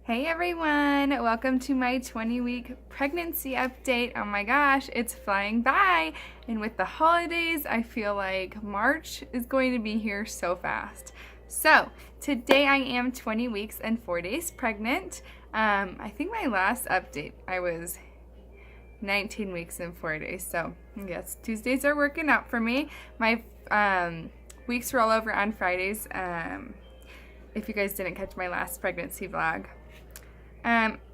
Hey everyone, welcome to my 20-week pregnancy update. Oh my gosh, it's flying by. And with the holidays, I feel like March is going to be here so fast. So today I am 20 weeks and 4 days pregnant. I think my last update, I was 19 weeks and 4 days. So yes, Tuesdays are working out for me. My weeks roll over on Fridays. If you guys didn't catch my last pregnancy vlog.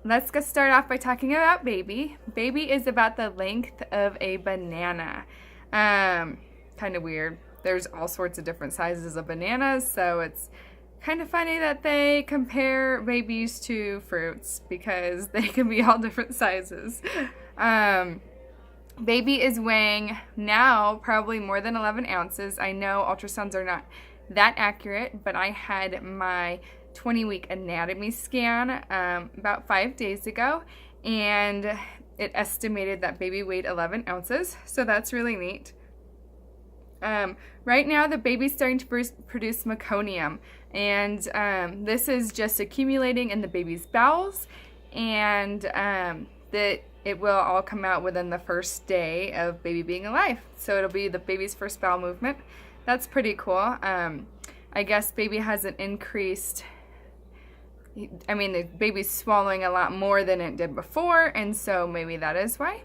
Let's get started off by talking about baby. Baby is about the length of a banana. Kind of weird. There's all sorts of different sizes of bananas, so it's kind of funny that they compare babies to fruits because they can be all different sizes. Baby is weighing now probably more than 11 ounces. I know ultrasounds are not that accurate, but I had my 20-week anatomy scan about 5 days ago, and it estimated that baby weighed 11 ounces, so that's really neat. Right now the baby's starting to produce meconium, and this is just accumulating in the baby's bowels, and that it will all come out within the first day of baby being alive, so it'll be the baby's first bowel movement. That's pretty cool. I guess baby hasn't increased. I mean, the baby's swallowing a lot more than it did before, and so maybe that is why.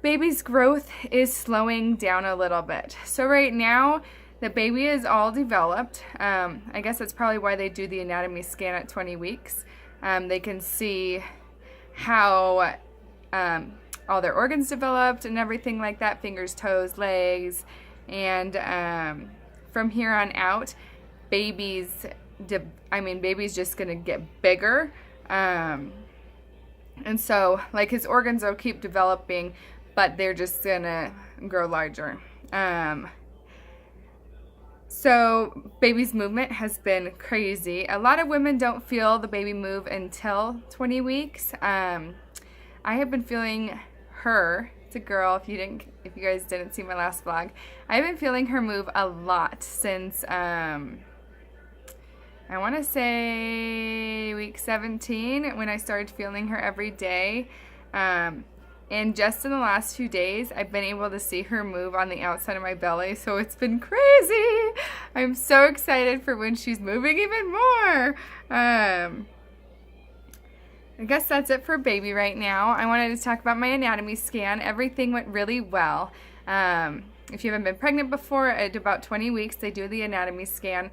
Baby's growth is slowing down a little bit. So right now, the baby is all developed. I guess that's probably why they do the anatomy scan at 20 weeks. They can see how all their organs developed and everything like that, fingers, toes, legs, and from here on out, baby's just gonna get bigger, and so like his organs will keep developing, but they're just gonna grow larger. So baby's movement has been crazy. A lot of women don't feel the baby move until 20 weeks. I have been feeling her. It's a girl. If you guys didn't see my last vlog, I've been feeling her move a lot since I want to say week 17 when I started feeling her every day. And just in the last few days, I've been able to see her move on the outside of my belly, so it's been crazy. I'm so excited for when she's moving even more. I guess that's it for baby right now. I wanted to talk about my anatomy scan. Everything went really well. If you haven't been pregnant before, at about 20 weeks, they do the anatomy scan.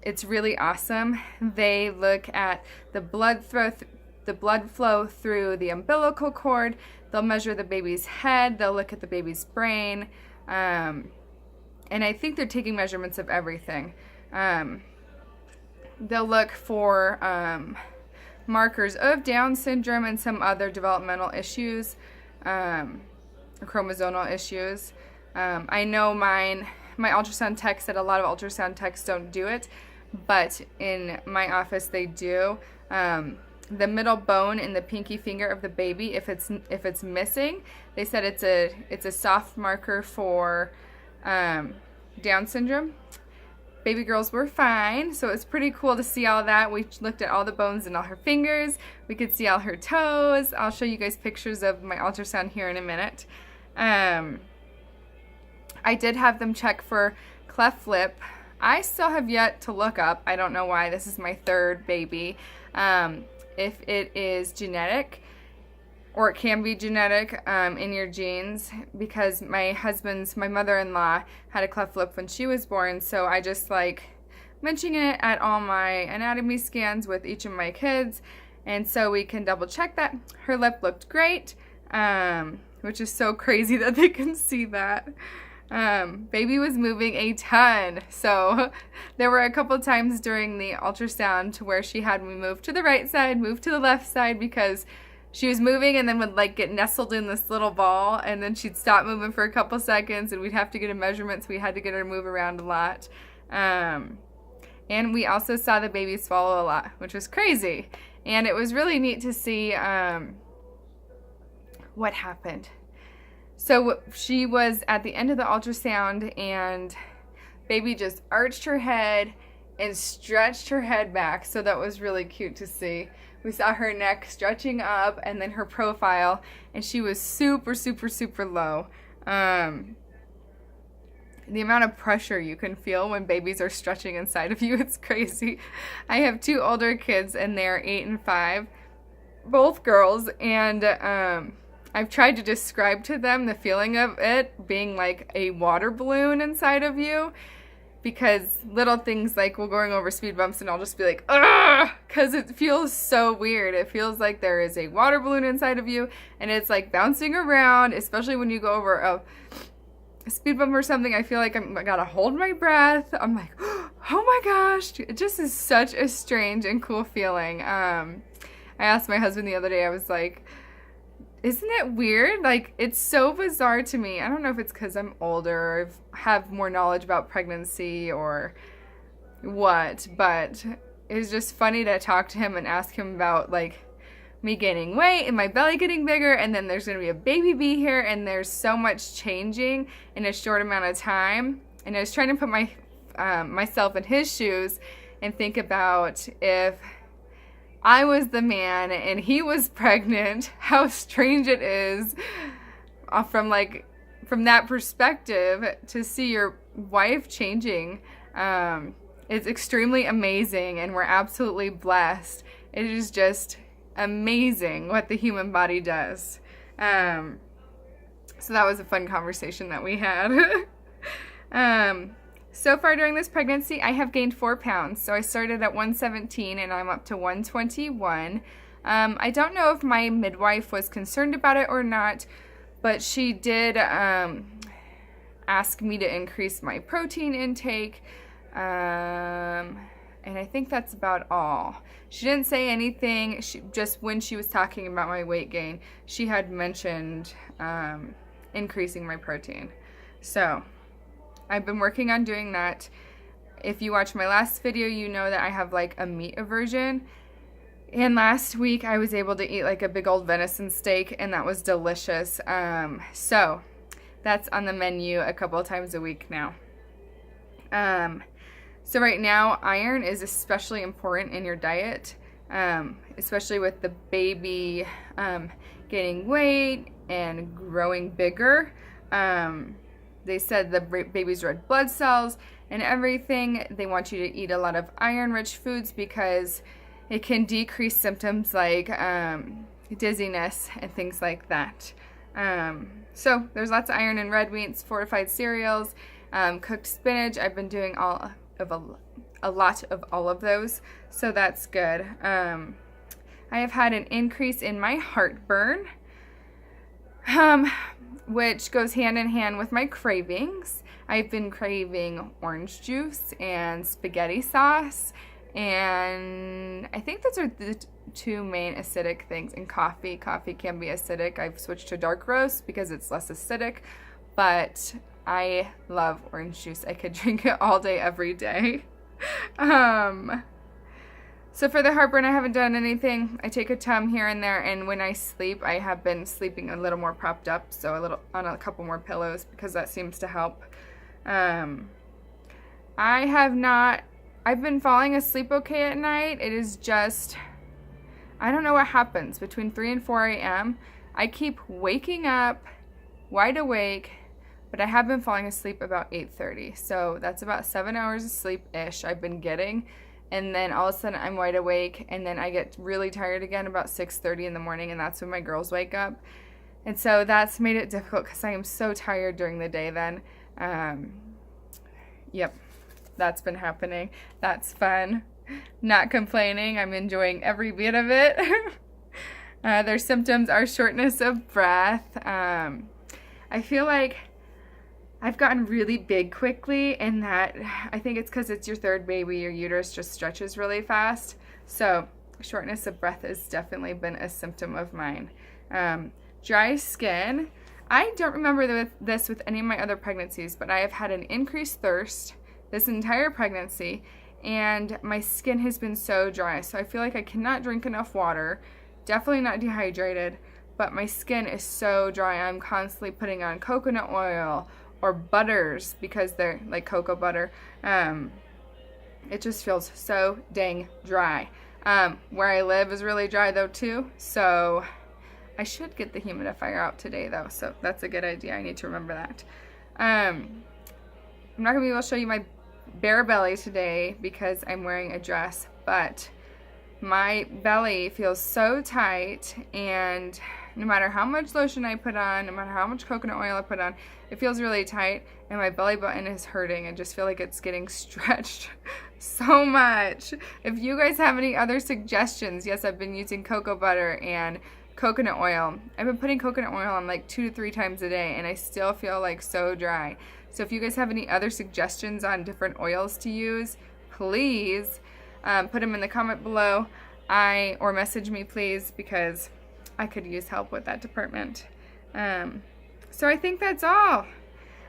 It's really awesome. They look at the blood flow through the umbilical cord. They'll measure the baby's head. They'll look at the baby's brain. And I think they're taking measurements of everything. They'll look for markers of Down syndrome and some other developmental issues, chromosomal issues. I know my ultrasound tech said a lot of ultrasound techs don't do it, but in my office they do. The middle bone in the pinky finger of the baby, if it's missing, they said it's a soft marker for Down syndrome. Baby girls were fine, so it's pretty cool to see all that. We looked at all the bones in all her fingers. We could see all her toes. I'll show you guys pictures of my ultrasound here in a minute. I did have them check for cleft lip. I still have yet to look up. I don't know why. This is my third baby. If it is genetic, or it can be genetic in your genes, because my mother-in-law had a cleft lip when she was born, so I just like mentioning it at all my anatomy scans with each of my kids, and so we can double check that. Her lip looked great, which is so crazy that they can see that. Baby was moving a ton, so there were a couple times during the ultrasound to where she had me move to the right side, move to the left side, because she was moving and then would like get nestled in this little ball, and then she'd stop moving for a couple seconds and we'd have to get a measurement, so we had to get her to move around a lot. And we also saw the baby swallow a lot, which was crazy, and it was really neat to see what happened. So she was at the end of the ultrasound, and baby just arched her head and stretched her head back. So that was really cute to see. We saw her neck stretching up and then her profile, and she was super, super, super low. The amount of pressure you can feel when babies are stretching inside of you, it's crazy. I have 2 older kids, and they're 8 and 5, both girls, and I've tried to describe to them the feeling of it being like a water balloon inside of you, because little things like we're going over speed bumps and I'll just be like, ugh, because it feels so weird. It feels like there is a water balloon inside of you, and it's like bouncing around, especially when you go over a speed bump or something. I feel like I gotta hold my breath. I'm like, oh my gosh, it just is such a strange and cool feeling. I asked my husband the other day, I was like, isn't it weird? Like, it's so bizarre to me. I don't know if it's because I'm older or have more knowledge about pregnancy or what, but it's just funny to talk to him and ask him about, like, me gaining weight and my belly getting bigger, and then there's going to be a baby here, and there's so much changing in a short amount of time. And I was trying to put myself in his shoes and think about if I was the man and he was pregnant, how strange it is from that perspective to see your wife changing. It's extremely amazing, and we're absolutely blessed. It is just amazing what the human body does. So that was a fun conversation that we had. So far during this pregnancy, I have gained 4 pounds. So I started at 117 and I'm up to 121. I don't know if my midwife was concerned about it or not, but she did ask me to increase my protein intake. And I think that's about all. She didn't say anything. Just when she was talking about my weight gain, she had mentioned increasing my protein. So I've been working on doing that. If you watch my last video, you know that I have like a meat aversion. And last week I was able to eat like a big old venison steak, and that was delicious. So that's on the menu a couple of times a week now. So right now, iron is especially important in your diet, especially with the baby gaining weight and growing bigger. They said the baby's red blood cells and everything, they want you to eat a lot of iron-rich foods because it can decrease symptoms like dizziness and things like that. So there's lots of iron in red meats, fortified cereals, cooked spinach. I've been doing a lot of all of those, so that's good. I have had an increase in my heartburn, which goes hand in hand with my cravings. I've been craving orange juice and spaghetti sauce, and I think those are the 2 main acidic things. And coffee. Coffee can be acidic. I've switched to dark roast because it's less acidic, but I love orange juice. I could drink it all day, every day. So for the heartburn, I haven't done anything. I take a Tum here and there, and when I sleep, I have been sleeping a little more propped up, so on a couple more pillows, because that seems to help. I've been falling asleep okay at night. It is just, I don't know what happens between 3 and 4 a.m. I keep waking up wide awake, but I have been falling asleep about 8:30. So that's about 7 hours of sleep-ish I've been getting. And then all of a sudden I'm wide awake, and then I get really tired again about 6:30 in the morning, and that's when my girls wake up. And so that's made it difficult because I am so tired during the day then. Yep, that's been happening. That's fun. Not complaining. I'm enjoying every bit of it. Their symptoms are shortness of breath. I feel like I've gotten really big quickly, and that I think it's because it's your 3rd baby. Your uterus just stretches really fast. So shortness of breath has definitely been a symptom of mine. Dry skin. I don't remember this with any of my other pregnancies, but I have had an increased thirst this entire pregnancy, and my skin has been so dry. So I feel like I cannot drink enough water. Definitely not dehydrated, but my skin is so dry. I'm constantly putting on coconut oil or butters because they're like cocoa butter, It just feels so dang dry. Where I live is really dry though too, so I should get the humidifier out today though, so that's a good idea. I need to remember that. I'm not gonna be able to show you my bare belly today because I'm wearing a dress, but my belly feels so tight, and no matter how much lotion I put on, no matter how much coconut oil I put on, it feels really tight, and my belly button is hurting. I just feel like it's getting stretched so much. If you guys have any other suggestions, yes, I've been using cocoa butter and coconut oil. I've been putting coconut oil on like 2 to 3 times a day, and I still feel like so dry. So if you guys have any other suggestions on different oils to use, please put them in the comment below, or message me please, because I could use help with that department. So I think that's all.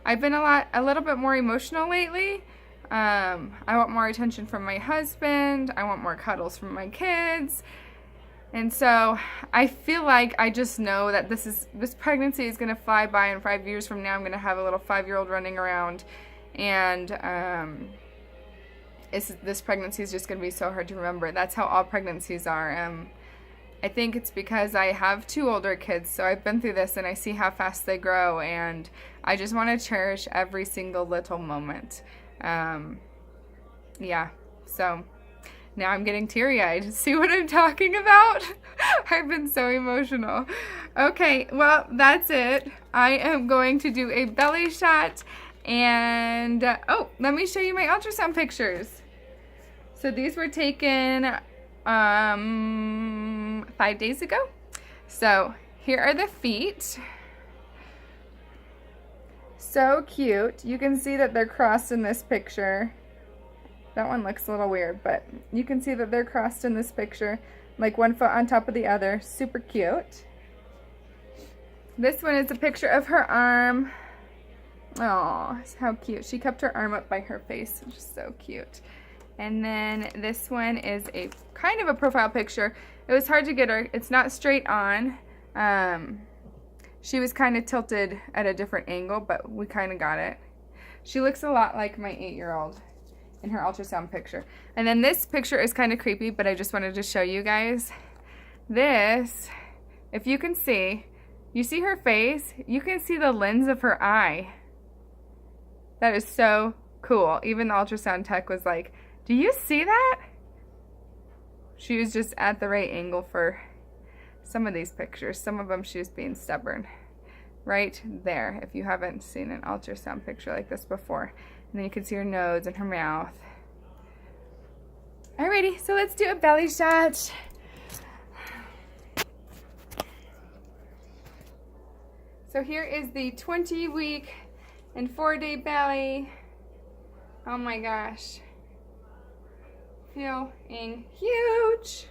I've been a little bit more emotional lately. I want more attention from my husband. I want more cuddles from my kids. And so I feel like I just know that this pregnancy is going to fly by, and 5 years from now I'm going to have a little 5-year-old running around, and this pregnancy is just going to be so hard to remember. That's how all pregnancies are. I think it's because I have 2 older kids, so I've been through this and I see how fast they grow, and I just want to cherish every single little moment. Yeah, so now I'm getting teary-eyed. See what I'm talking about? I've been so emotional. Okay, well, that's it. I am going to do a belly shot, and oh, let me show you my ultrasound pictures. So these were taken 5 days ago. So here are the feet. So cute. You can see that they're crossed in this picture. That one looks a little weird, but you can see that they're crossed in this picture, like one foot on top of the other. Super cute. This one is a picture of her arm. Oh, how cute. She kept her arm up by her face, which is so cute. And then this one is a kind of a profile picture. It was hard to get her. It's not straight on. She was kind of tilted at a different angle, but we kind of got it. She looks a lot like my 8-year-old in her ultrasound picture. And then this picture is kind of creepy, but I just wanted to show you guys. This, if you can see, you see her face? You can see the lens of her eye. That is so cool. Even the ultrasound tech was like, do you see that? She was just at the right angle for some of these pictures. Some of them she was being stubborn. Right there, if you haven't seen an ultrasound picture like this before. And then you can see her nose and her mouth. Alrighty, so let's do a belly shot. So here is the 20-week and 4-day belly. Oh my gosh. Feeling huge.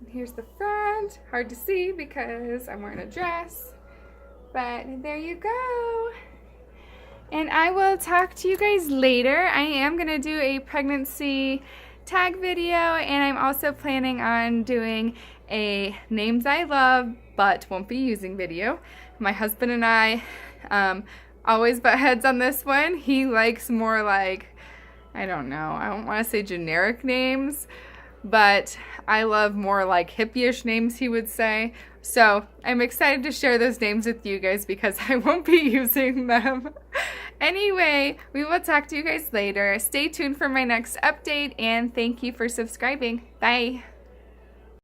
And here's the front. Hard to see because I'm wearing a dress. But there you go. And I will talk to you guys later. I am going to do a pregnancy tag video, and I'm also planning on doing a names I love but won't be using video. My husband and I always butt heads on this one. He likes more like, I don't know, I don't want to say generic names, but I love more like hippie-ish names, he would say. So I'm excited to share those names with you guys because I won't be using them. Anyway, we will talk to you guys later. Stay tuned for my next update, and thank you for subscribing. Bye.